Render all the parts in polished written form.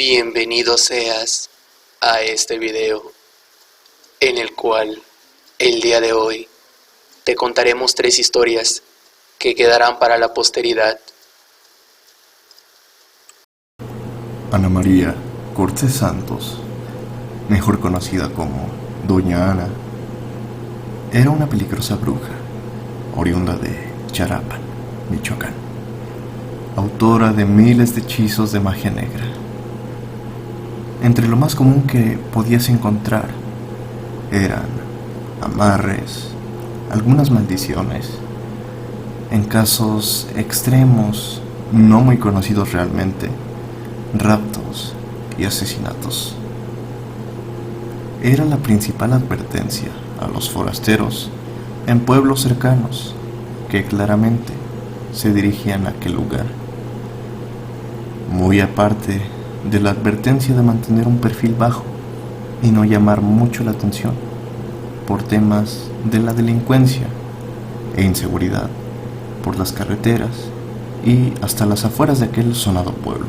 Bienvenido seas a este video, en el cual el día de hoy te contaremos 3 historias que quedarán para la posteridad. Ana María Cortés Santos, mejor conocida como Doña Ana, era una peligrosa bruja, oriunda de Charapan, Michoacán, autora de miles de hechizos de magia negra. Entre lo más común que podías encontrar eran amarres, algunas maldiciones, en casos extremos no muy conocidos realmente, raptos y asesinatos. Era la principal advertencia a los forasteros en pueblos cercanos que claramente se dirigían a aquel lugar. Muy aparte de la advertencia de mantener un perfil bajo y no llamar mucho la atención por temas de la delincuencia e inseguridad por las carreteras y hasta las afueras de aquel sonado pueblo.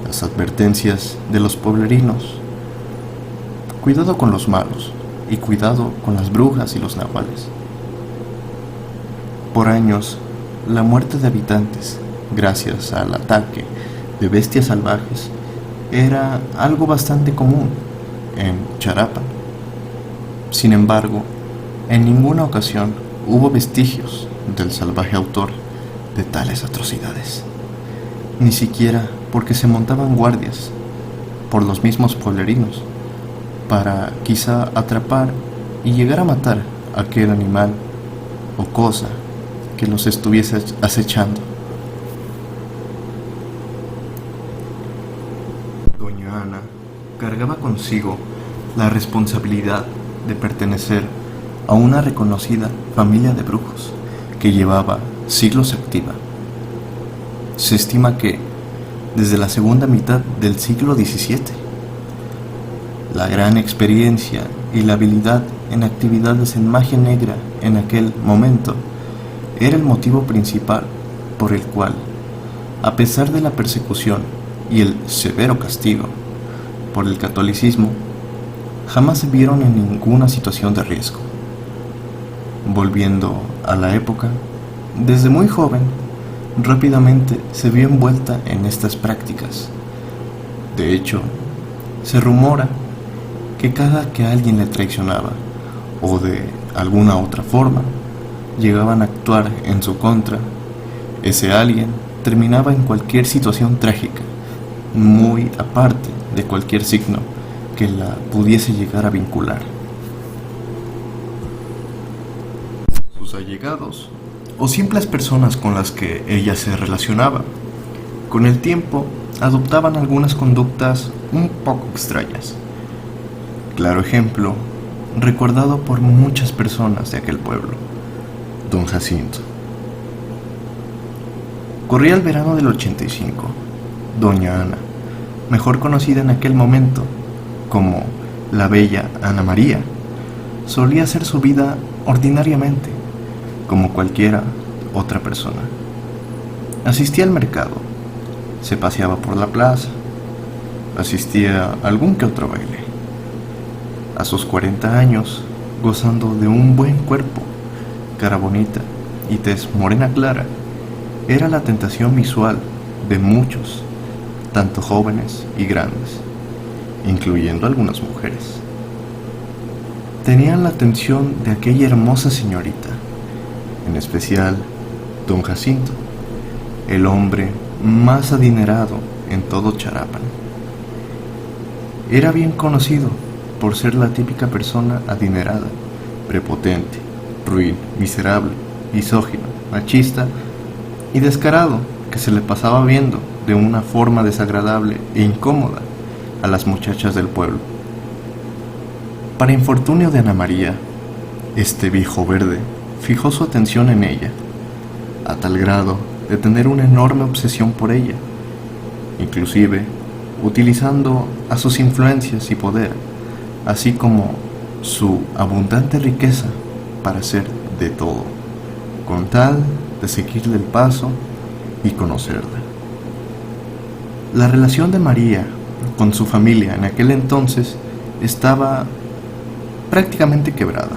Las advertencias de los pueblerinos: cuidado con los malos y cuidado con las brujas y los nahuales. Por años, la muerte de habitantes gracias al ataque de bestias salvajes era algo bastante común en Charapan. Sin embargo, en ninguna ocasión hubo vestigios del salvaje autor de tales atrocidades, ni siquiera porque se montaban guardias por los mismos pueblerinos para quizá atrapar y llegar a matar a aquel animal o cosa que los estuviese acechando. Doña Ana cargaba consigo la responsabilidad de pertenecer a una reconocida familia de brujos que llevaba siglos activa. Se estima que desde la segunda mitad del siglo XVII, la gran experiencia y la habilidad en actividades en magia negra en aquel momento era el motivo principal por el cual, a pesar de la persecución y el severo castigo por el catolicismo, jamás se vieron en ninguna situación de riesgo. Volviendo a la época, desde muy joven, rápidamente se vio envuelta en estas prácticas. De hecho, se rumora que cada que alguien le traicionaba o de alguna otra forma llegaban a actuar en su contra, ese alguien terminaba en cualquier situación trágica, muy aparte de cualquier signo que la pudiese llegar a vincular. Sus allegados o simples personas con las que ella se relacionaba, con el tiempo adoptaban algunas conductas un poco extrañas. Claro ejemplo, recordado por muchas personas de aquel pueblo, Don Jacinto. Corría el verano del 85. Doña Ana, mejor conocida en aquel momento como la bella Ana María, solía hacer su vida ordinariamente, como cualquiera otra persona. Asistía al mercado, se paseaba por la plaza, asistía a algún que otro baile. A sus 40 años, gozando de un buen cuerpo, cara bonita y tez morena clara, era la tentación visual de muchos, tanto jóvenes y grandes, incluyendo algunas mujeres. Tenían la atención de aquella hermosa señorita, en especial Don Jacinto, el hombre más adinerado en todo Charapan. Era bien conocido por ser la típica persona adinerada, prepotente, ruin, miserable, misógino, machista y descarado, que se le pasaba viendo de una forma desagradable e incómoda a las muchachas del pueblo. Para infortunio de Ana María, este viejo verde fijó su atención en ella, a tal grado de tener una enorme obsesión por ella, inclusive utilizando a sus influencias y poder, así como su abundante riqueza, para hacer de todo, con tal de seguirle el paso y conocerla. La relación de María con su familia en aquel entonces estaba prácticamente quebrada.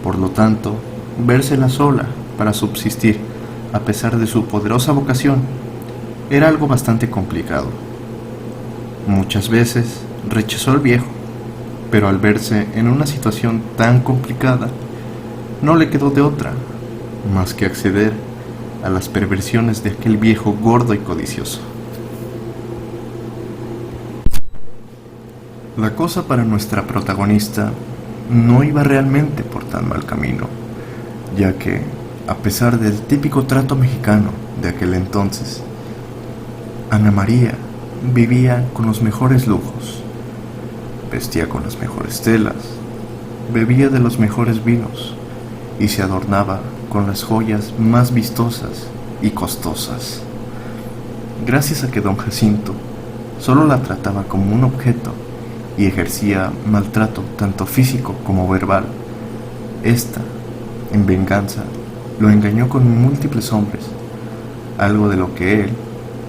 Por lo tanto, vérsela sola para subsistir, a pesar de su poderosa vocación, era algo bastante complicado. Muchas veces rechazó al viejo, pero al verse en una situación tan complicada, no le quedó de otra más que acceder a las perversiones de aquel viejo gordo y codicioso. La cosa para nuestra protagonista no iba realmente por tan mal camino, ya que, a pesar del típico trato mexicano de aquel entonces, Ana María vivía con los mejores lujos, vestía con las mejores telas, bebía de los mejores vinos y se adornaba con las joyas más vistosas y costosas. Gracias a que don Jacinto solo la trataba como un objeto y ejercía maltrato tanto físico como verbal, esta, en venganza, lo engañó con múltiples hombres, algo de lo que él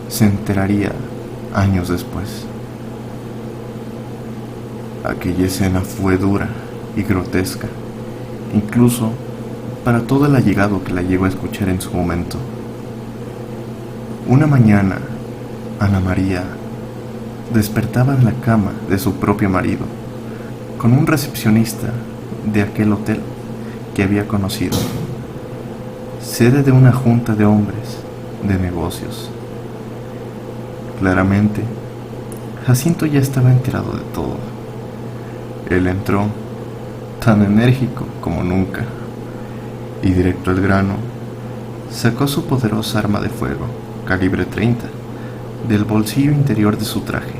se enteraría años después. Aquella escena fue dura y grotesca, incluso para todo el allegado que la llegó a escuchar en su momento. Una mañana, Ana María despertaba en la cama de su propio marido, con un recepcionista de aquel hotel que había conocido, sede de una junta de hombres de negocios. Claramente, Jacinto ya estaba enterado de todo. Él entró, tan enérgico como nunca, y directo al grano, sacó su poderosa arma de fuego, calibre 30, del bolsillo interior de su traje,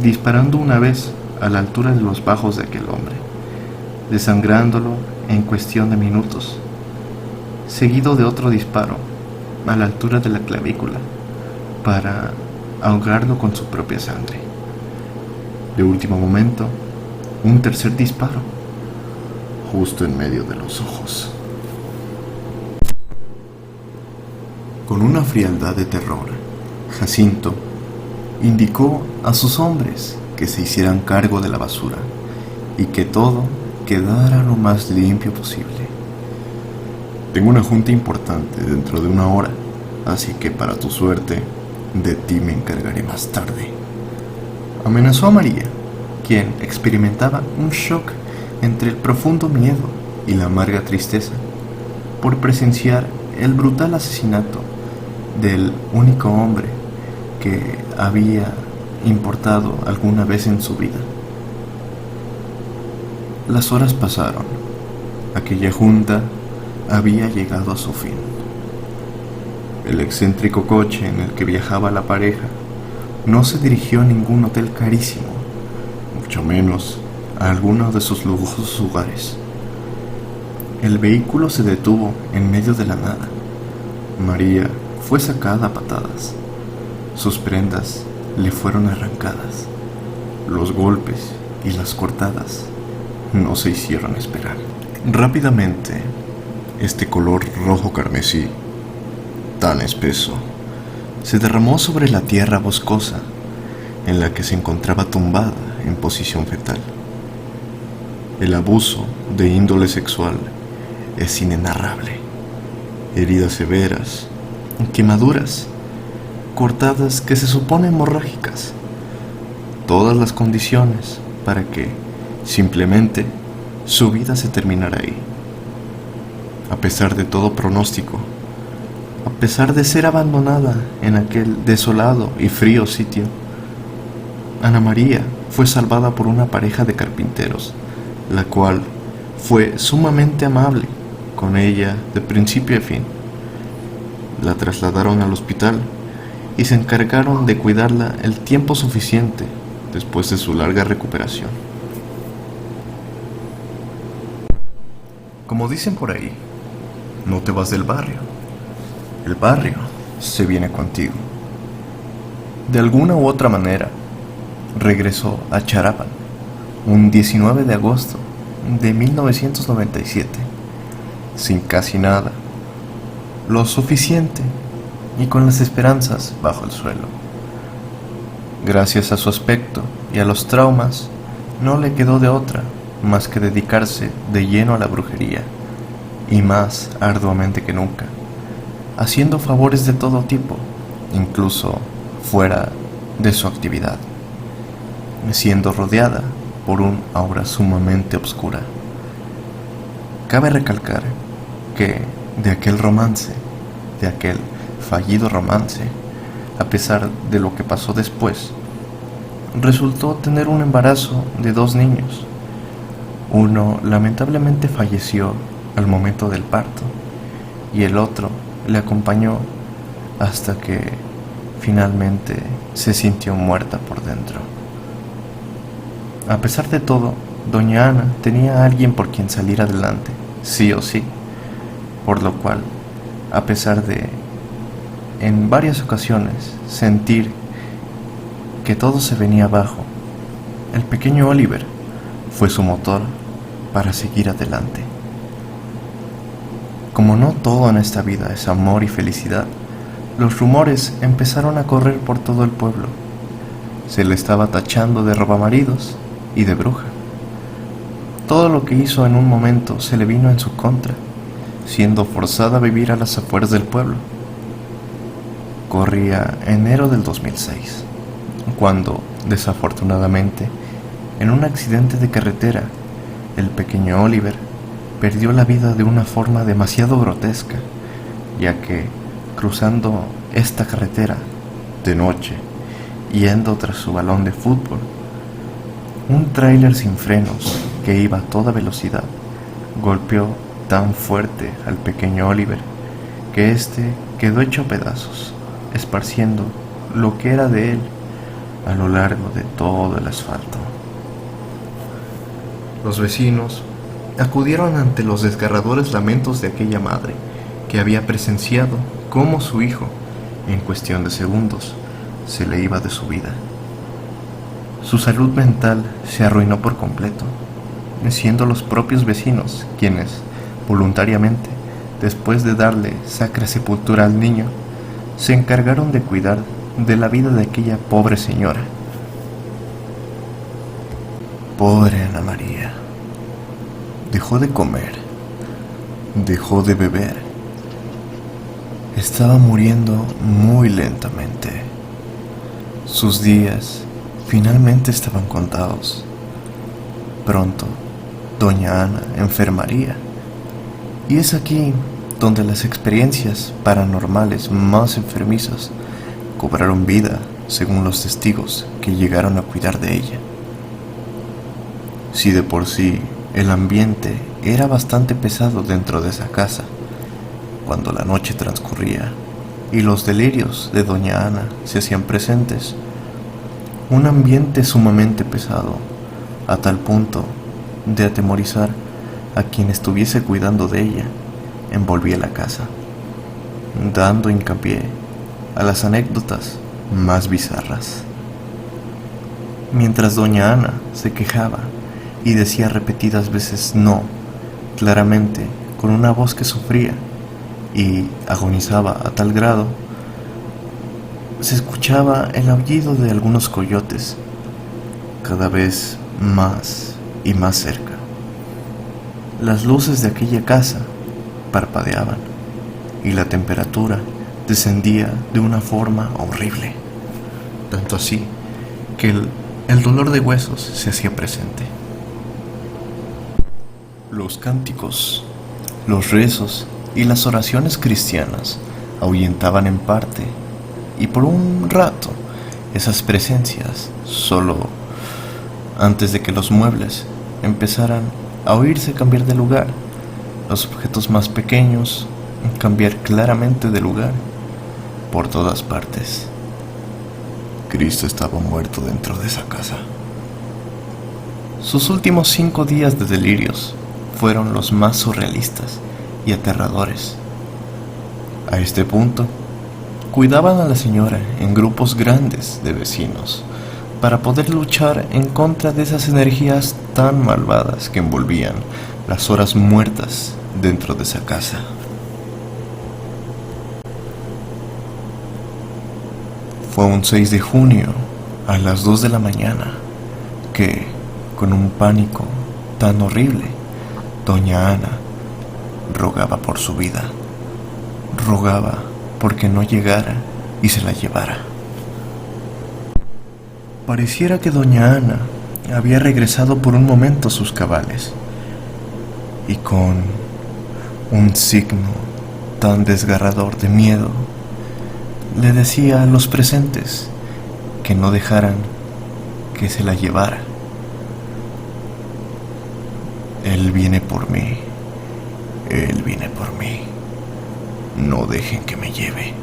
disparando una vez a la altura de los bajos de aquel hombre, desangrándolo en cuestión de minutos, seguido de otro disparo a la altura de la clavícula, para ahogarlo con su propia sangre. De último momento, un tercer disparo, justo en medio de los ojos. Con una frialdad de terror, Jacinto indicó a sus hombres que se hicieran cargo de la basura y que todo quedara lo más limpio posible. Tengo una junta importante dentro de una hora, así que para tu suerte, de ti me encargaré más tarde. Amenazó a María, quien experimentaba un shock entre el profundo miedo y la amarga tristeza por presenciar el brutal asesinato del único hombre que había importado alguna vez en su vida. Las horas pasaron. Aquella junta había llegado a su fin. El excéntrico coche en el que viajaba la pareja no se dirigió a ningún hotel carísimo, mucho menos a alguno de sus lujosos hogares. El vehículo se detuvo en medio de la nada. María fue sacada a patadas. Sus prendas le fueron arrancadas. Los golpes y las cortadas no se hicieron esperar. Rápidamente, este color rojo carmesí, tan espeso, se derramó sobre la tierra boscosa en la que se encontraba tumbada en posición fetal. El abuso de índole sexual es inenarrable. Heridas severas, quemaduras, cortadas que se supone hemorrágicas, todas las condiciones para que simplemente su vida se terminara ahí. A pesar de todo pronóstico, a pesar de ser abandonada en aquel desolado y frío sitio, Ana María fue salvada por una pareja de carpinteros, la cual fue sumamente amable con ella de principio a fin. La trasladaron al hospital y se encargaron de cuidarla el tiempo suficiente después de su larga recuperación. Como dicen por ahí, no te vas del barrio, el barrio se viene contigo. De alguna u otra manera, regresó a Charapan un 19 de agosto de 1997, sin casi nada, lo suficiente y con las esperanzas bajo el suelo, Gracias a su aspecto y a los traumas, no le quedó de otra más que dedicarse de lleno a la brujería, y más arduamente que nunca, haciendo favores de todo tipo, incluso fuera de su actividad, siendo rodeada por un aura sumamente oscura. Cabe recalcar que de aquel romance, de aquel fallido romance, a pesar de lo que pasó después, resultó tener un embarazo de 2 niños. Uno lamentablemente falleció al momento del parto y el otro le acompañó hasta que finalmente se sintió muerta por dentro. A pesar de todo, doña Ana tenía a alguien por quien salir adelante, sí o sí, por lo cual, a pesar de en varias ocasiones sentir que todo se venía abajo, el pequeño Oliver fue su motor para seguir adelante. Como no todo en esta vida es amor y felicidad, los rumores empezaron a correr por todo el pueblo. Se le estaba tachando de robamaridos y de bruja. Todo lo que hizo en un momento se le vino en su contra, siendo forzada a vivir a las afueras del pueblo. Corría enero del 2006, cuando, desafortunadamente, en un accidente de carretera, el pequeño Oliver perdió la vida de una forma demasiado grotesca, ya que, cruzando esta carretera de noche, yendo tras su balón de fútbol, un tráiler sin frenos que iba a toda velocidad golpeó tan fuerte al pequeño Oliver que éste quedó hecho pedazos, esparciendo lo que era de él a lo largo de todo el asfalto. Los vecinos acudieron ante los desgarradores lamentos de aquella madre que había presenciado cómo su hijo, en cuestión de segundos, se le iba de su vida. Su salud mental se arruinó por completo, siendo los propios vecinos quienes, voluntariamente, después de darle sacra sepultura al niño, se encargaron de cuidar de la vida de aquella pobre señora. Pobre Ana María. Dejó de comer, dejó de beber. Estaba muriendo muy lentamente. Sus días finalmente estaban contados. Pronto, doña Ana enfermaría. Y es aquí donde las experiencias paranormales más enfermizas cobraron vida, según los testigos que llegaron a cuidar de ella. Si de por sí el ambiente era bastante pesado dentro de esa casa, cuando la noche transcurría y los delirios de doña Ana se hacían presentes, un ambiente sumamente pesado, a tal punto de atemorizar a quien estuviese cuidando de ella, envolvía la casa, dando hincapié a las anécdotas más bizarras. Mientras doña Ana se quejaba y decía repetidas veces no, claramente con una voz que sufría y agonizaba a tal grado, se escuchaba el aullido de algunos coyotes, cada vez más y más cerca. Las luces de aquella casa parpadeaban y la temperatura descendía de una forma horrible, tanto así que el dolor de huesos se hacía presente. Los cánticos, los rezos y las oraciones cristianas ahuyentaban en parte, y por un rato, esas presencias, solo antes de que los muebles empezaran a oírse cambiar de lugar, los objetos más pequeños cambiar claramente de lugar, por todas partes. Cristo estaba muerto dentro de esa casa. Sus últimos 5 días de delirios fueron los más surrealistas y aterradores. A este punto, cuidaban a la señora en grupos grandes de vecinos para poder luchar en contra de esas energías tan malvadas que envolvían las horas muertas dentro de esa casa. Fue un 6 de junio a las 2 de la mañana que, con un pánico tan horrible, doña Ana rogaba por su vida, rogaba porque no llegara y se la llevara. Pareciera que doña Ana había regresado por un momento a sus cabales, y con un signo tan desgarrador de miedo le decía a los presentes que no dejaran que se la llevara. Él viene por mí, él viene por mí. No dejen que me lleve,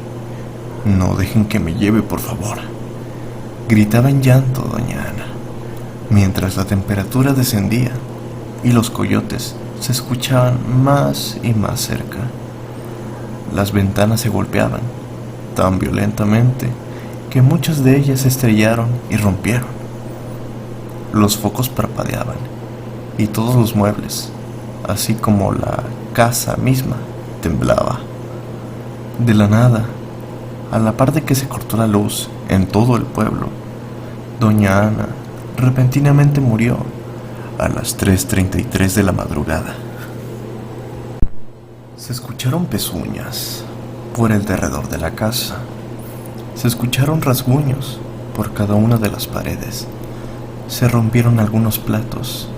no dejen que me lleve, por favor. Gritaba en llanto doña Ana, mientras la temperatura descendía y los coyotes se escuchaban más y más cerca. Las ventanas se golpeaban tan violentamente que muchas de ellas se estrellaron y rompieron. Los focos parpadeaban y todos los muebles, así como la casa misma, temblaba. De la nada, a la par de que se cortó la luz en todo el pueblo, doña Ana repentinamente murió a las 3:33 de la madrugada. Se escucharon pezuñas por el derredor de la casa. Se escucharon rasguños por cada una de las paredes. Se rompieron algunos platos,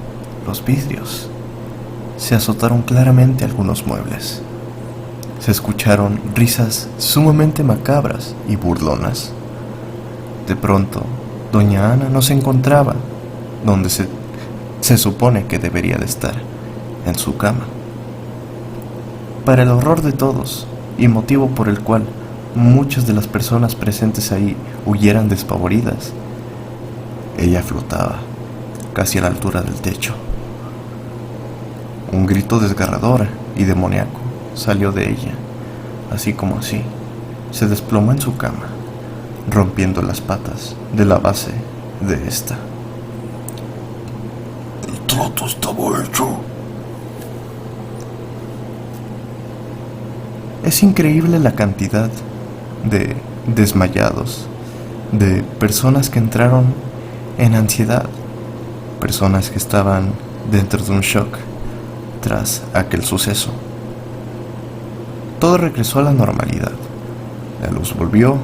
los vidrios. Se azotaron claramente algunos muebles. Se escucharon risas sumamente macabras y burlonas. De pronto, doña Ana no se encontraba donde se supone que debería de estar, en su cama. Para el horror de todos, y motivo por el cual muchas de las personas presentes ahí huyeran despavoridas, ella flotaba casi a la altura del techo. Un grito desgarrador y demoníaco salió de ella, así como así, se desplomó en su cama, rompiendo las patas de la base de esta. El trato estaba hecho. Es increíble la cantidad de desmayados, de personas que entraron en ansiedad, personas que estaban dentro de un shock tras aquel suceso. Todo regresó a la normalidad. La luz volvió,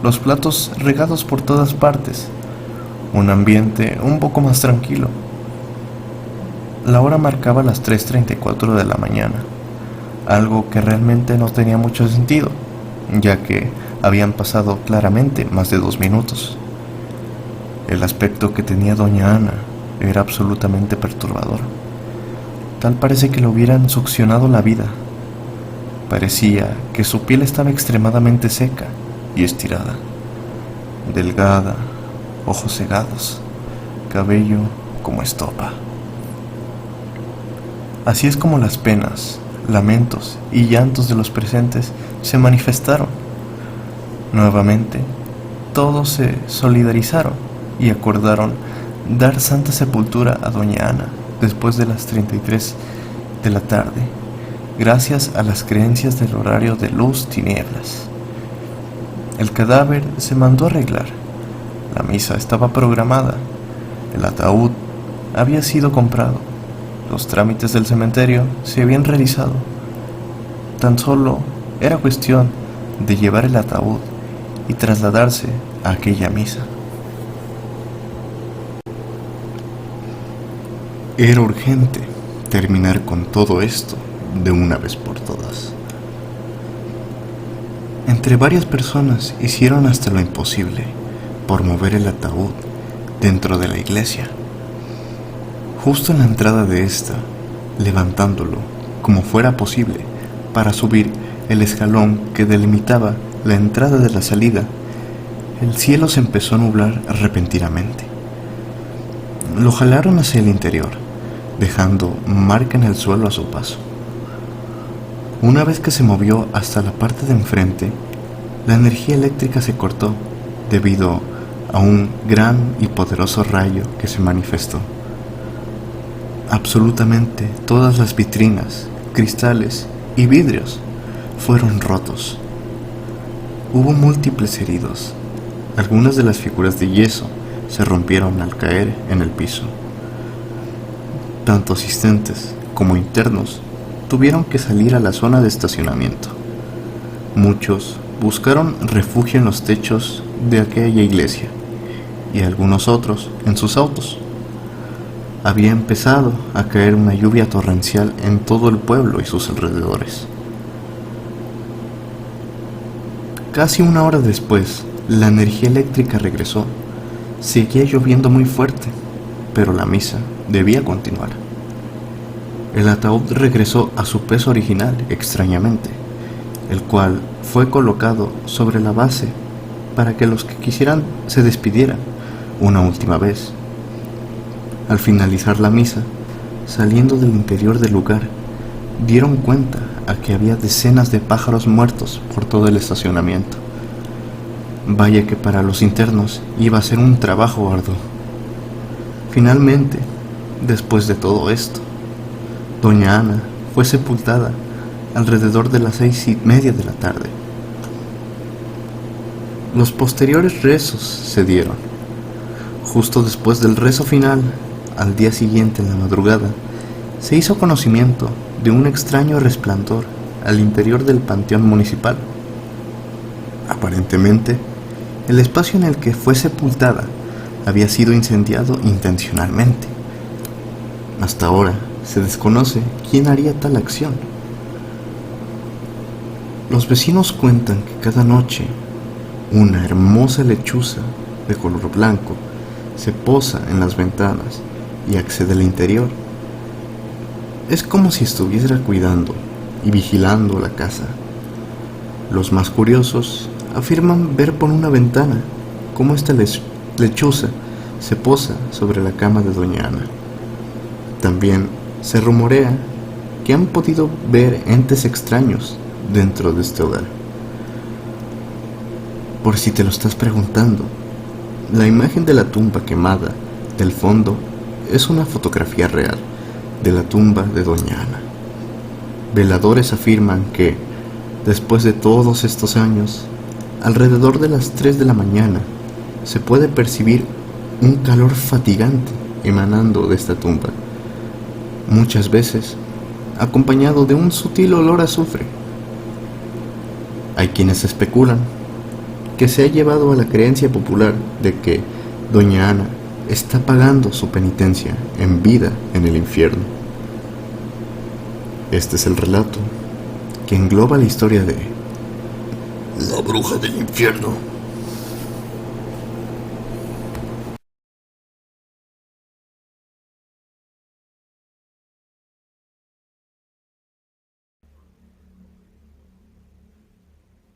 los platos regados por todas partes, un ambiente un poco más tranquilo. La hora marcaba las 3:34 de la mañana, algo que realmente no tenía mucho sentido, ya que habían pasado claramente más de 2 minutos. El aspecto que tenía doña Ana era absolutamente perturbador. Tal parece que le hubieran succionado la vida. Parecía que su piel estaba extremadamente seca y estirada, delgada, ojos cegados, cabello como estopa. Así es como las penas, lamentos y llantos de los presentes se manifestaron. Nuevamente, todos se solidarizaron y acordaron dar santa sepultura a doña Ana después de las 33 de la tarde, gracias a las creencias del horario de luz-tinieblas. El cadáver se mandó a arreglar, la misa estaba programada, el ataúd había sido comprado, los trámites del cementerio se habían realizado. Tan solo era cuestión de llevar el ataúd y trasladarse a aquella misa. Era urgente terminar con todo esto de una vez por todas. Entre varias personas hicieron hasta lo imposible por mover el ataúd dentro de la iglesia. Justo en la entrada de esta, levantándolo como fuera posible para subir el escalón que delimitaba la entrada de la salida, el cielo se empezó a nublar repentinamente. Lo jalaron hacia el interior, dejando marca en el suelo a su paso. Una vez que se movió hasta la parte de enfrente, la energía eléctrica se cortó debido a un gran y poderoso rayo que se manifestó. Absolutamente todas las vitrinas, cristales y vidrios fueron rotos. Hubo múltiples heridos, Algunas de las figuras de yeso se rompieron al caer en el piso. Tanto asistentes como internos tuvieron que salir a la zona de estacionamiento. Muchos buscaron refugio en los techos de aquella iglesia y algunos otros en sus autos. Había empezado a caer una lluvia torrencial en todo el pueblo y sus alrededores. Casi una hora después, la energía eléctrica regresó. Seguía lloviendo muy fuerte, pero la misa debía continuar. El ataúd regresó a su peso original, extrañamente, el cual fue colocado sobre la base para que los que quisieran se despidieran una última vez. Al finalizar la misa, saliendo del interior del lugar, dieron cuenta a que había decenas de pájaros muertos por todo el estacionamiento. Vaya que para los internos iba a ser un trabajo arduo. Finalmente, después de todo esto, doña Ana fue sepultada alrededor de las 6:30 de la tarde. Los posteriores rezos se dieron. Justo después del rezo final, al día siguiente en la madrugada, se hizo conocimiento de un extraño resplandor al interior del panteón municipal. Aparentemente, el espacio en el que fue sepultada había sido incendiado intencionalmente. Hasta ahora se desconoce quién haría tal acción. Los vecinos cuentan que cada noche una hermosa lechuza de color blanco se posa en las ventanas y accede al interior. Es como si estuviera cuidando y vigilando la casa. Los más curiosos afirman ver por una ventana cómo esta lechuza se posa sobre la cama de doña Ana. También se rumorea que han podido ver entes extraños dentro de este hogar. Por si te lo estás preguntando, la imagen de la tumba quemada del fondo es una fotografía real de la tumba de doña Ana. Veladores afirman que, después de todos estos años, alrededor de las 3 de la mañana, se puede percibir un calor fatigante emanando de esta tumba, muchas veces acompañado de un sutil olor a azufre. Hay quienes especulan que se ha llevado a la creencia popular de que doña Ana está pagando su penitencia en vida en el infierno. Este es el relato que engloba la historia de la bruja del infierno.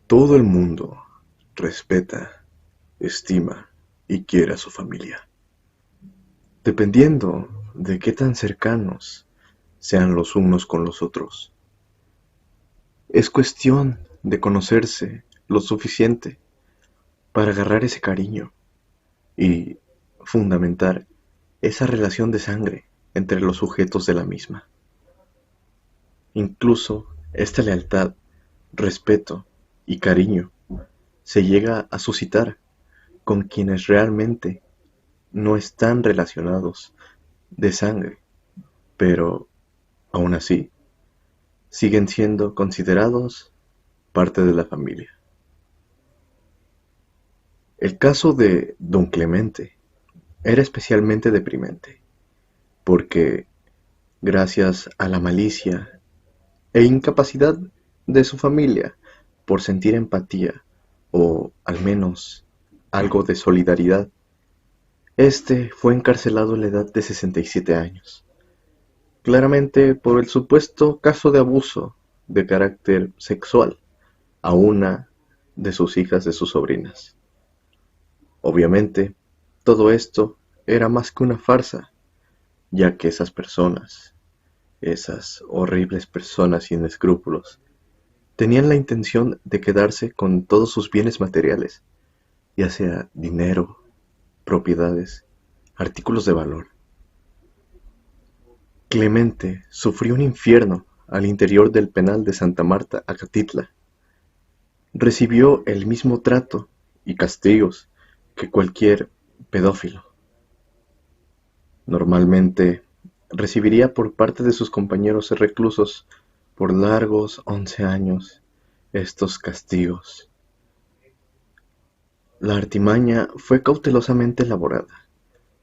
Todo el mundo respeta, estima y quiere a su familia, dependiendo de qué tan cercanos sean los unos con los otros. Es cuestión de conocerse lo suficiente para agarrar ese cariño y fundamentar esa relación de sangre entre los sujetos de la misma. Incluso esta lealtad, respeto y cariño se llega a suscitar con quienes realmente no están relacionados de sangre, pero aún así siguen siendo considerados parte de la familia. El caso de don Clemente era especialmente deprimente, porque gracias a la malicia e incapacidad de su familia por sentir empatía o al menos algo de solidaridad, este fue encarcelado a la edad de 67 años, claramente por el supuesto caso de abuso de carácter sexual a una de sus hijas de sus sobrinas. Obviamente, todo esto era más que una farsa, ya que esas personas, esas horribles personas sin escrúpulos, tenían la intención de quedarse con todos sus bienes materiales, ya sea dinero, propiedades, artículos de valor. Clemente sufrió un infierno al interior del penal de Santa Marta, Acatitla. Recibió el mismo trato y castigos que cualquier pedófilo. Normalmente recibiría por parte de sus compañeros reclusos por largos 11 años estos castigos. La artimaña fue cautelosamente elaborada,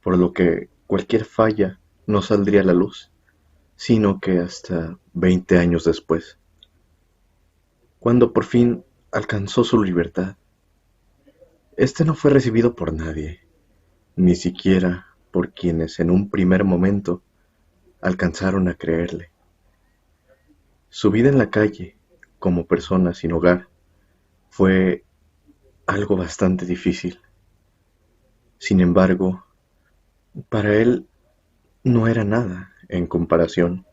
por lo que cualquier falla no saldría a la luz, sino que hasta 20 años después, cuando por fin alcanzó su libertad. Este no fue recibido por nadie, ni siquiera por quienes en un primer momento alcanzaron a creerle. Su vida en la calle, como persona sin hogar, fue algo bastante difícil. Sin embargo, para él no era nada en comparación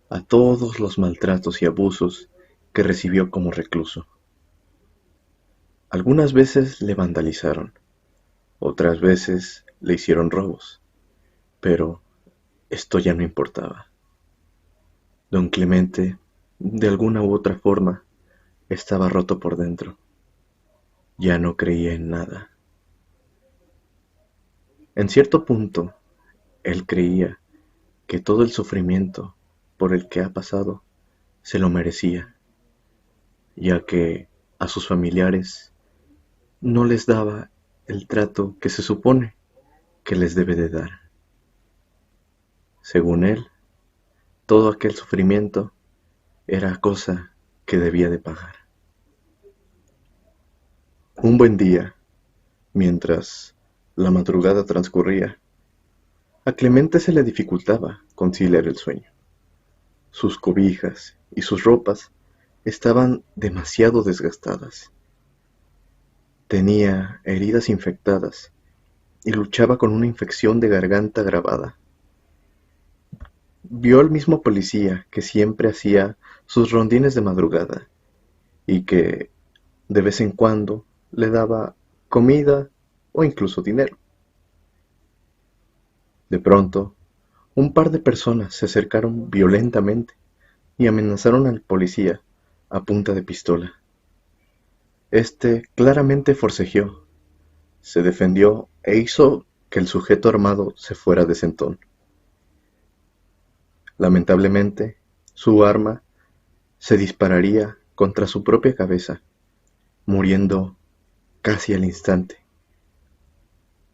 a todos los maltratos y abusos que recibió como recluso. Algunas veces le vandalizaron, otras veces le hicieron robos, pero esto ya no importaba. Don Clemente, de alguna u otra forma, estaba roto por dentro. Ya no creía en nada. En cierto punto, él creía que todo el sufrimiento por el que ha pasado se lo merecía, ya que a sus familiares no les daba el trato que se supone que les debe de dar. Según él, todo aquel sufrimiento era cosa que debía de pagar. Un buen día, mientras la madrugada transcurría, a Clemente se le dificultaba conciliar el sueño. Sus cobijas y sus ropas estaban demasiado desgastadas. Tenía heridas infectadas y luchaba con una infección de garganta agravada. Vio al mismo policía que siempre hacía sus rondines de madrugada y que de vez en cuando le daba comida o incluso dinero. De pronto, un par de personas se acercaron violentamente y amenazaron al policía a punta de pistola. Este claramente forcejeó, se defendió e hizo que el sujeto armado se fuera de sentón. Lamentablemente, su arma se dispararía contra su propia cabeza, muriendo casi al instante.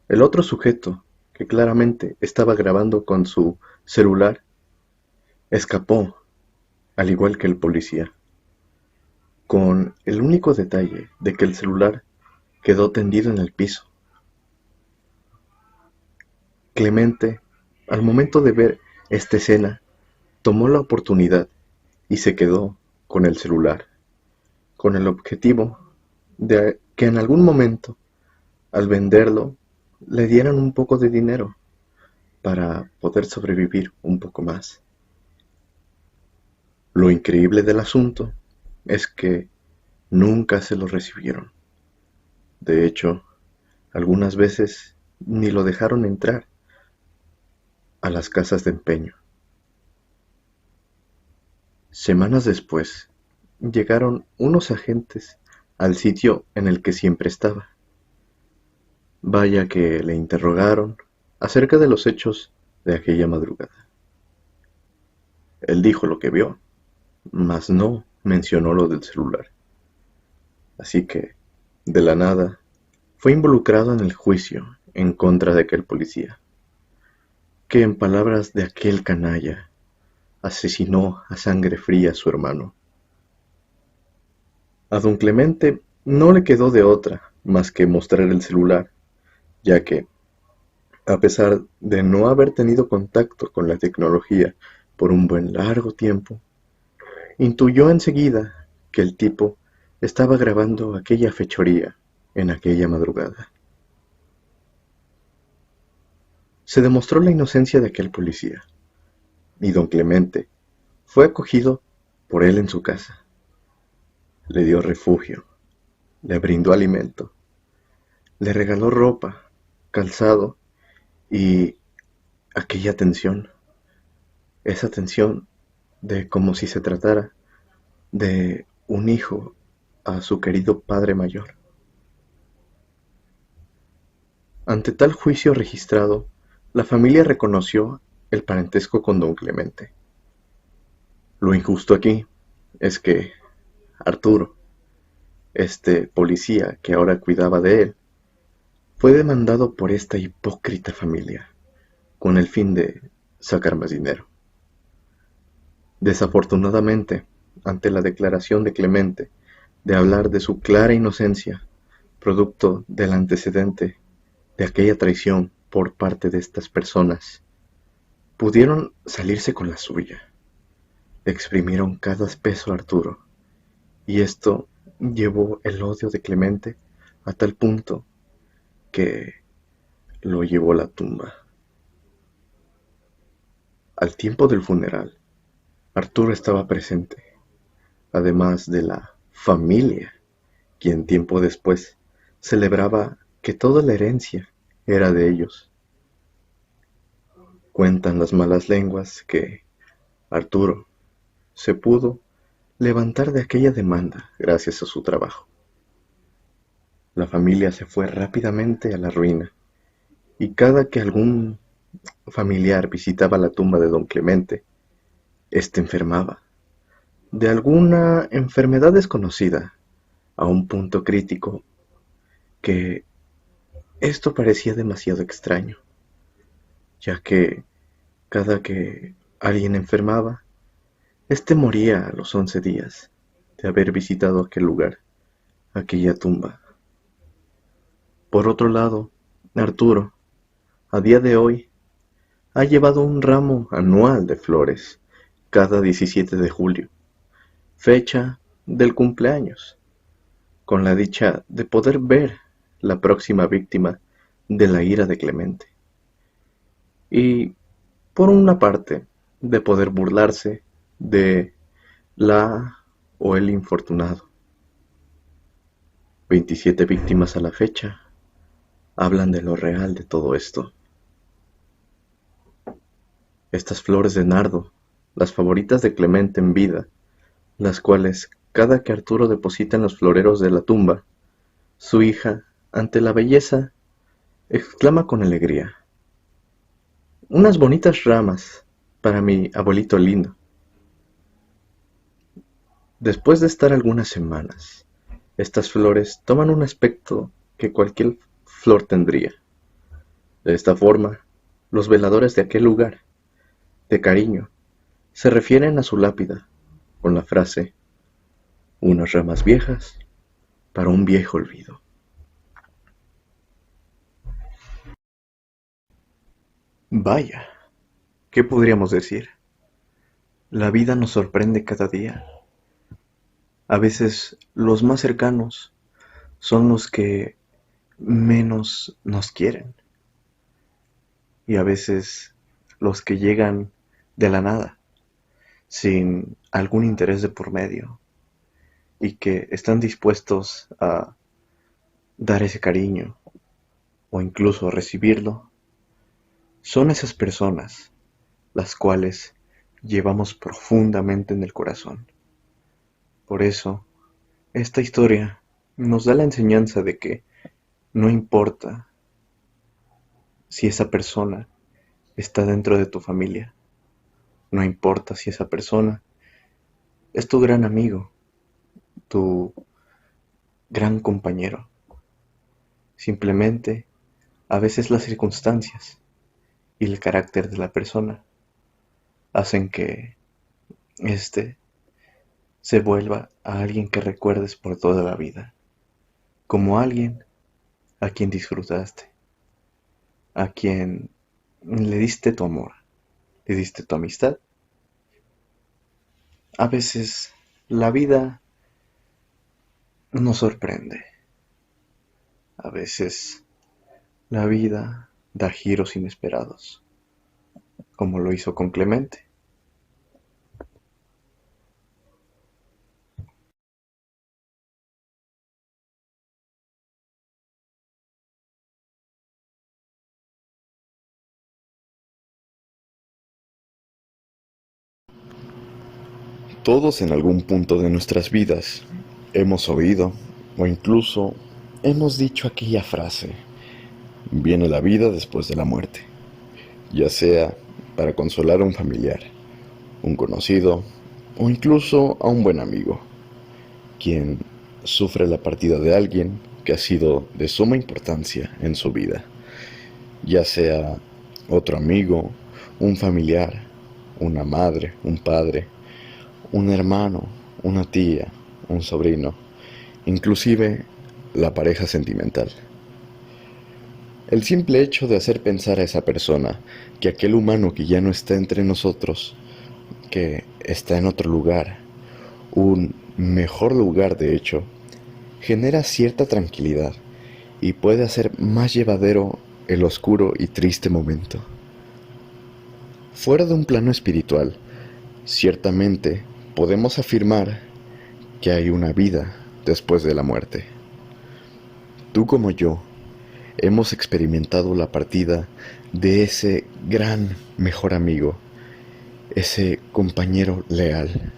El otro sujeto, que claramente estaba grabando con su celular, escapó, al igual que el policía, con el único detalle de que el celular quedó tendido en el piso. Clemente, al momento de ver esta escena, tomó la oportunidad y se quedó con el celular, con el objetivo de que en algún momento, al venderlo, le dieran un poco de dinero para poder sobrevivir un poco más. Lo increíble del asunto es que nunca se lo recibieron. De hecho, algunas veces ni lo dejaron entrar a las casas de empeño. Semanas después, llegaron unos agentes al sitio en el que siempre estaba. Vaya que le interrogaron acerca de los hechos de aquella madrugada. Él dijo lo que vio, mas no mencionó lo del celular. Así que, de la nada, fue involucrado en el juicio en contra de aquel policía, que en palabras de aquel canalla, asesinó a sangre fría a su hermano. A don Clemente no le quedó de otra más que mostrar el celular, ya que, a pesar de no haber tenido contacto con la tecnología por un buen largo tiempo, intuyó enseguida que el tipo estaba grabando aquella fechoría en aquella madrugada. Se demostró la inocencia de aquel policía, y don Clemente fue acogido por él en su casa. Le dio refugio, le brindó alimento, le regaló ropa, calzado y aquella atención, esa atención de como si se tratara de un hijo a su querido padre mayor. Ante tal juicio registrado, la familia reconoció el parentesco con don Clemente. Lo injusto aquí es que Arturo, este policía que ahora cuidaba de él, fue demandado por esta hipócrita familia, con el fin de sacar más dinero. Desafortunadamente, ante la declaración de Clemente de hablar de su clara inocencia, producto del antecedente de aquella traición por parte de estas personas, pudieron salirse con la suya. Le exprimieron cada peso a Arturo, y esto llevó el odio de Clemente a tal punto que lo llevó a la tumba. Al tiempo del funeral, Arturo estaba presente, además de la familia, quien tiempo después celebraba que toda la herencia era de ellos. Cuentan las malas lenguas que Arturo se pudo levantar de aquella demanda gracias a su trabajo. La familia se fue rápidamente a la ruina, y cada que algún familiar visitaba la tumba de don Clemente, éste enfermaba de alguna enfermedad desconocida a un punto crítico que esto parecía demasiado extraño, ya que cada que alguien enfermaba, éste moría a los 11 días de haber visitado aquel lugar, aquella tumba. Por otro lado, Arturo, a día de hoy, ha llevado un ramo anual de flores cada 17 de julio, fecha del cumpleaños, con la dicha de poder ver la próxima víctima de la ira de Clemente. Y, por una parte, de poder burlarse de la o el infortunado. 27 víctimas a la fecha hablan de lo real de todo esto. Estas flores de nardo, las favoritas de Clemente en vida, las cuales cada que Arturo deposita en los floreros de la tumba, su hija, ante la belleza, exclama con alegría: unas bonitas ramas para mi abuelito lindo. Después de estar algunas semanas, estas flores toman un aspecto que cualquier flor tendría. De esta forma, los veladores de aquel lugar, de cariño, se refieren a su lápida con la frase: unas ramas viejas para un viejo olvido. Vaya, ¿qué podríamos decir? La vida nos sorprende cada día. A veces los más cercanos son los que menos nos quieren, y a veces los que llegan de la nada, sin algún interés de por medio, y que están dispuestos a dar ese cariño o incluso a recibirlo, son esas personas las cuales llevamos profundamente en el corazón. Por eso, esta historia nos da la enseñanza de que no importa si esa persona está dentro de tu familia, no importa si esa persona es tu gran amigo, tu gran compañero. Simplemente, a veces las circunstancias y el carácter de la persona hacen que éste se vuelva a alguien que recuerdes por toda la vida, como alguien a quien disfrutaste, a quien le diste tu amor, le diste tu amistad. A veces la vida nos sorprende, a veces la vida da giros inesperados, como lo hizo con Clemente. Todos en algún punto de nuestras vidas hemos oído o incluso hemos dicho aquella frase viene la vida después de la muerte, ya sea para consolar a un familiar, un conocido o incluso a un buen amigo, quien sufre la partida de alguien que ha sido de suma importancia en su vida, ya sea otro amigo, un familiar, una madre, un padre, un hermano, una tía, un sobrino, inclusive la pareja sentimental. El simple hecho de hacer pensar a esa persona que aquel humano que ya no está entre nosotros, que está en otro lugar, un mejor lugar de hecho, genera cierta tranquilidad y puede hacer más llevadero el oscuro y triste momento. Fuera de un plano espiritual, ciertamente podemos afirmar que hay una vida después de la muerte. Tú como yo hemos experimentado la partida de ese gran mejor amigo, ese compañero leal,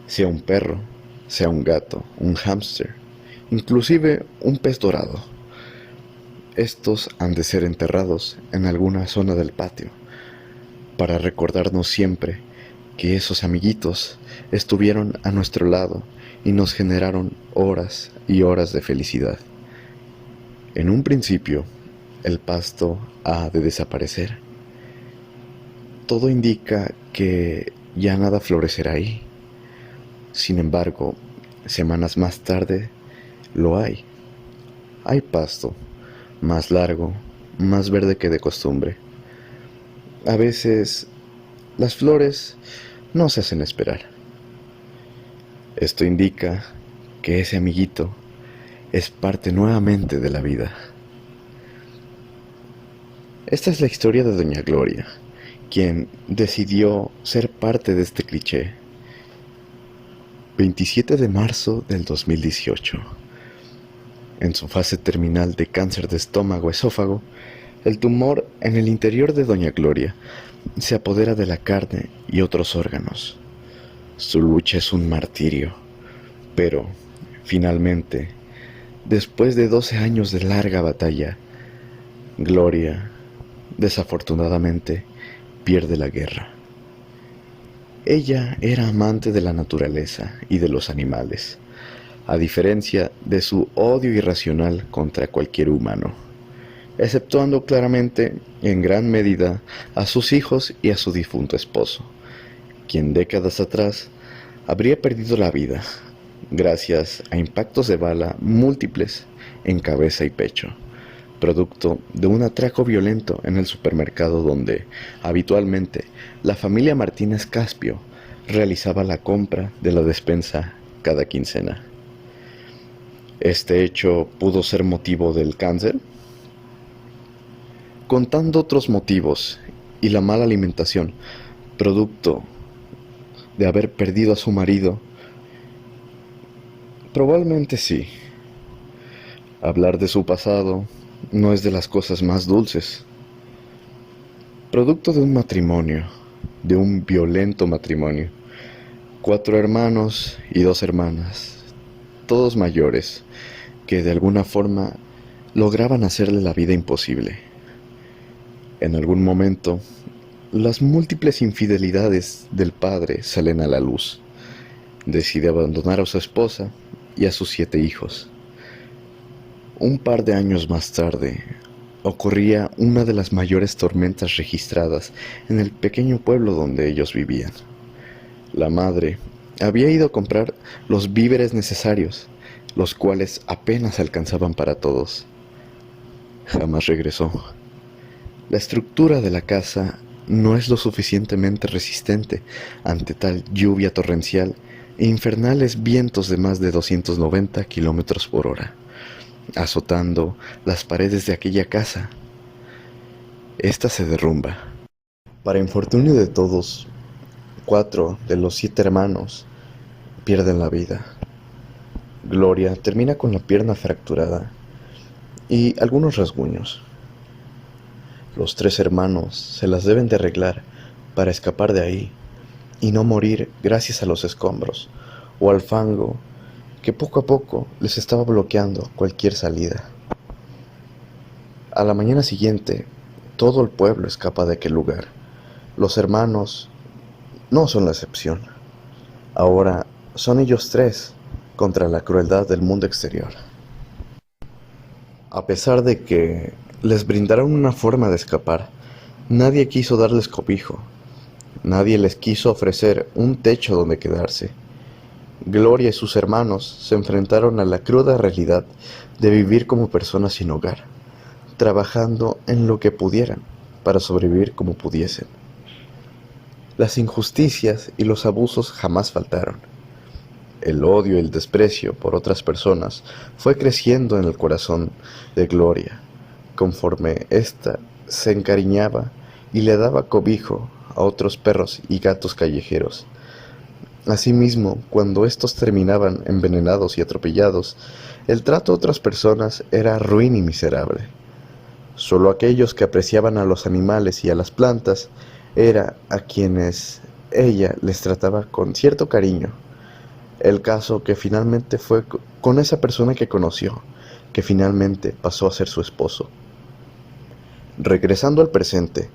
sea un perro, sea un gato, un hámster, inclusive un pez dorado. Estos han de ser enterrados en alguna zona del patio, para recordarnos siempre que esos amiguitos estuvieron a nuestro lado y nos generaron horas y horas de felicidad. En un principio, el pasto ha de desaparecer. Todo indica que ya nada florecerá ahí. Sin embargo, semanas más tarde, lo hay. Hay pasto, más largo, más verde que de costumbre. A veces, las flores no se hacen esperar. Esto indica que ese amiguito es parte nuevamente de la vida. Esta es la historia de Doña Gloria, quien decidió ser parte de este cliché. 27 de marzo del 2018. En su fase terminal de cáncer de estómago-esófago, el tumor en el interior de Doña Gloria se apodera de la carne y otros órganos. Su lucha es un martirio, pero, finalmente, después de 12 años de larga batalla, Gloria, desafortunadamente, pierde la guerra. Ella era amante de la naturaleza y de los animales, a diferencia de su odio irracional contra cualquier humano, exceptuando claramente, en gran medida, a sus hijos y a su difunto esposo, quien décadas atrás habría perdido la vida gracias a impactos de bala múltiples en cabeza y pecho, producto de un atraco violento en el supermercado donde, habitualmente, la familia Martínez Caspio realizaba la compra de la despensa cada quincena. ¿Este hecho pudo ser motivo del cáncer? Contando otros motivos y la mala alimentación, producto de haber perdido a su marido, probablemente sí. Hablar de su pasado no es de las cosas más dulces. Producto de un matrimonio, de un violento matrimonio. 4 hermanos y 2 hermanas, todos mayores, que de alguna forma lograban hacerle la vida imposible. En algún momento, las múltiples infidelidades del padre salen a la luz. Decide abandonar a su esposa y a sus 7 hijos. Un par de años más tarde, ocurría una de las mayores tormentas registradas en el pequeño pueblo donde ellos vivían. La madre había ido a comprar los víveres necesarios, los cuales apenas alcanzaban para todos. Jamás regresó. La estructura de la casa no es lo suficientemente resistente ante tal lluvia torrencial e infernales vientos de más de 290 kilómetros por hora, azotando las paredes de aquella casa. Esta se derrumba. Para infortunio de todos, 4 de los 7 hermanos pierden la vida. Gloria termina con la pierna fracturada y algunos rasguños. Los 3 hermanos se las deben de arreglar para escapar de ahí y no morir gracias a los escombros o al fango que poco a poco les estaba bloqueando cualquier salida. A la mañana siguiente, todo el pueblo escapa de aquel lugar. Los hermanos no son la excepción. Ahora son ellos tres contra la crueldad del mundo exterior. A pesar de que les brindaron una forma de escapar, nadie quiso darles cobijo. Nadie les quiso ofrecer un techo donde quedarse. Gloria y sus hermanos se enfrentaron a la cruda realidad de vivir como personas sin hogar, trabajando en lo que pudieran para sobrevivir como pudiesen. Las injusticias y los abusos jamás faltaron. El odio y el desprecio por otras personas fue creciendo en el corazón de Gloria, conforme ésta se encariñaba y le daba cobijo a otros perros y gatos callejeros. Asimismo, cuando estos terminaban envenenados y atropellados, el trato a otras personas era ruin y miserable. Solo aquellos que apreciaban a los animales y a las plantas era a quienes ella les trataba con cierto cariño. El caso que finalmente fue con esa persona que conoció, que finalmente pasó a ser su esposo. Regresando al presente,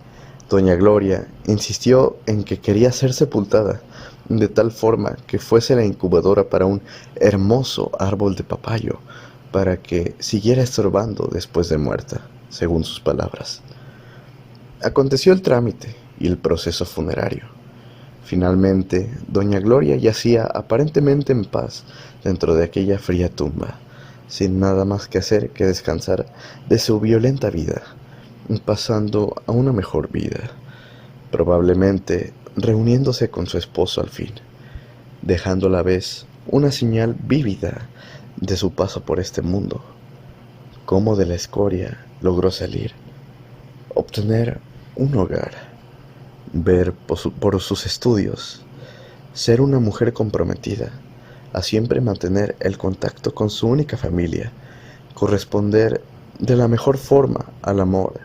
doña Gloria insistió en que quería ser sepultada de tal forma que fuese la incubadora para un hermoso árbol de papayo, para que siguiera estorbando después de muerta, según sus palabras. Aconteció el trámite y el proceso funerario. Finalmente, doña Gloria yacía aparentemente en paz dentro de aquella fría tumba, sin nada más que hacer que descansar de su violenta vida, pasando a una mejor vida, probablemente reuniéndose con su esposo al fin, dejando a la vez una señal vívida de su paso por este mundo, cómo de la escoria logró salir, obtener un hogar, ver por sus estudios, ser una mujer comprometida, a siempre mantener el contacto con su única familia, corresponder de la mejor forma al amor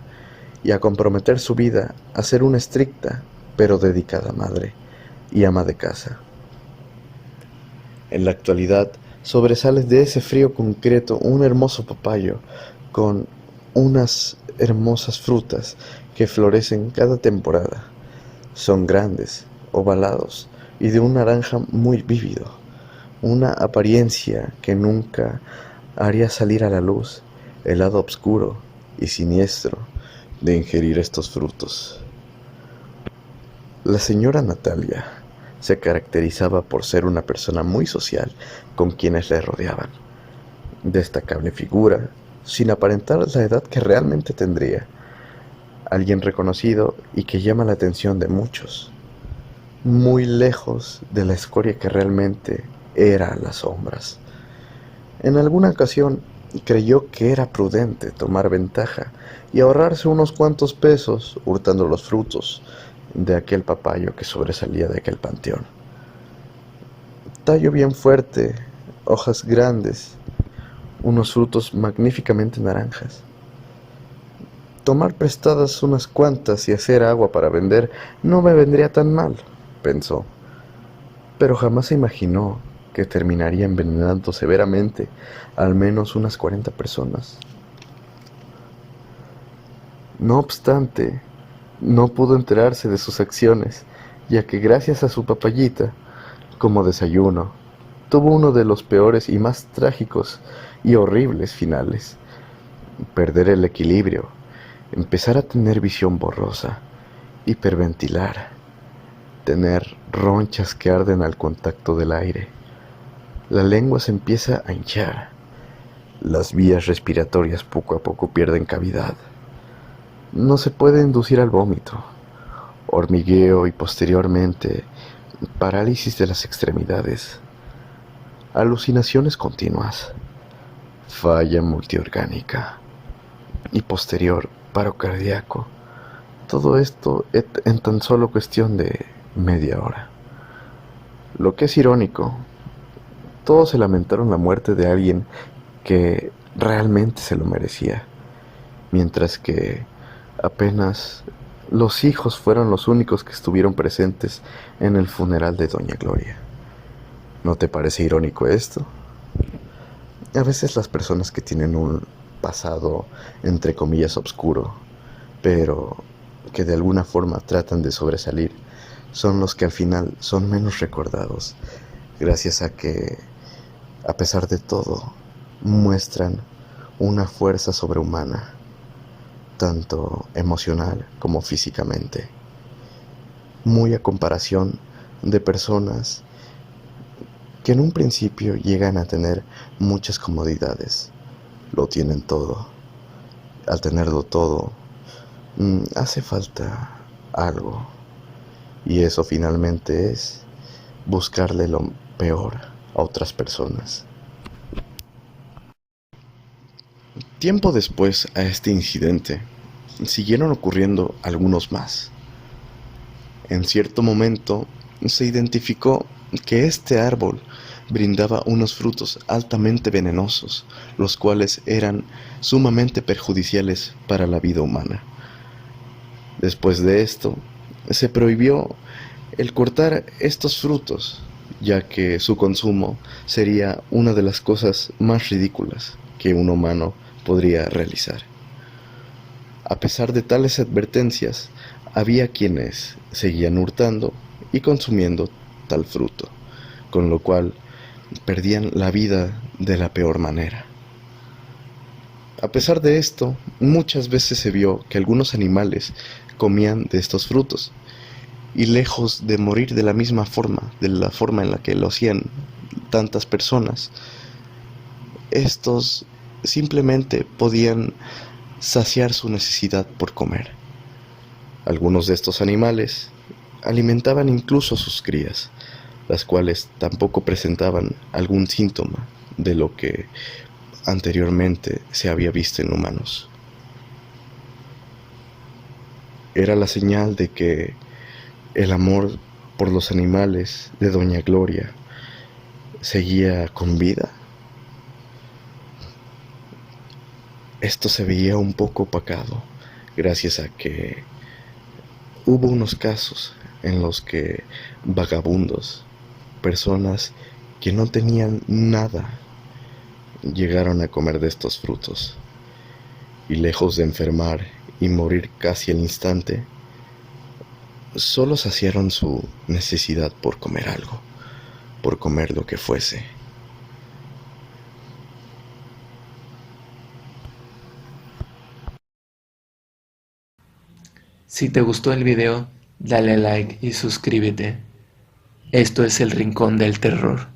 y a comprometer su vida a ser una estricta pero dedicada madre y ama de casa. En la actualidad sobresale de ese frío concreto un hermoso papayo con unas hermosas frutas que florecen cada temporada. Son grandes, ovalados y de un naranja muy vívido, una apariencia que nunca haría salir a la luz el lado oscuro y siniestro de ingerir estos frutos. La señora Natalia se caracterizaba por ser una persona muy social con quienes le rodeaban. Destacable figura, sin aparentar la edad que realmente tendría. Alguien reconocido y que llama la atención de muchos. Muy lejos de la escoria que realmente era las sombras. En alguna ocasión creyó que era prudente tomar ventaja y ahorrarse unos cuantos pesos hurtando los frutos de aquel papayo que sobresalía de aquel panteón. Tallo bien fuerte, hojas grandes, unos frutos magníficamente naranjas. Tomar prestadas unas cuantas y hacer agua para vender no me vendría tan mal, pensó, pero jamás se imaginó que terminaría envenenando severamente al menos unas 40 personas. No obstante, no pudo enterarse de sus acciones, ya que gracias a su papayita, como desayuno, tuvo uno de los peores y más trágicos y horribles finales. Perder el equilibrio, empezar a tener visión borrosa, hiperventilar, tener ronchas que arden al contacto del aire. La lengua se empieza a hinchar, las vías respiratorias poco a poco pierden cavidad. No se puede inducir al vómito, hormigueo y posteriormente parálisis de las extremidades, alucinaciones continuas, falla multiorgánica y posterior paro cardíaco. Todo esto en tan solo cuestión de media hora. Lo que es irónico, todos se lamentaron la muerte de alguien que realmente se lo merecía, mientras que apenas los hijos fueron los únicos que estuvieron presentes en el funeral de doña Gloria. ¿No te parece irónico esto? A veces las personas que tienen un pasado entre comillas oscuro, pero que de alguna forma tratan de sobresalir, son los que al final son menos recordados, gracias a que, a pesar de todo, muestran una fuerza sobrehumana, tanto emocional como físicamente, muy a comparación de personas que en un principio llegan a tener muchas comodidades, lo tienen todo. Al tenerlo todo, hace falta algo, y eso finalmente es buscarle lo peor a otras personas. Tiempo después a este incidente, siguieron ocurriendo algunos más. En cierto momento se identificó que este árbol brindaba unos frutos altamente venenosos, los cuales eran sumamente perjudiciales para la vida humana. Después de esto, se prohibió el cortar estos frutos, ya que su consumo sería una de las cosas más ridículas que un humano podría realizar. A pesar de tales advertencias, había quienes seguían hurtando y consumiendo tal fruto, con lo cual perdían la vida de la peor manera. A pesar de esto, muchas veces se vio que algunos animales comían de estos frutos, y lejos de morir de la misma forma, de la forma en la que lo hacían tantas personas, estos simplemente podían saciar su necesidad por comer. Algunos de estos animales alimentaban incluso a sus crías, las cuales tampoco presentaban algún síntoma de lo que anteriormente se había visto en humanos. Era la señal de que el amor por los animales de Doña Gloria seguía con vida. Esto se veía un poco opacado gracias a que hubo unos casos en los que vagabundos, personas que no tenían nada, llegaron a comer de estos frutos, y lejos de enfermar y morir casi al instante, solo saciaron su necesidad por comer algo, por comer lo que fuese. Si te gustó el video, dale like y suscríbete. Esto es El Rincón del Terror.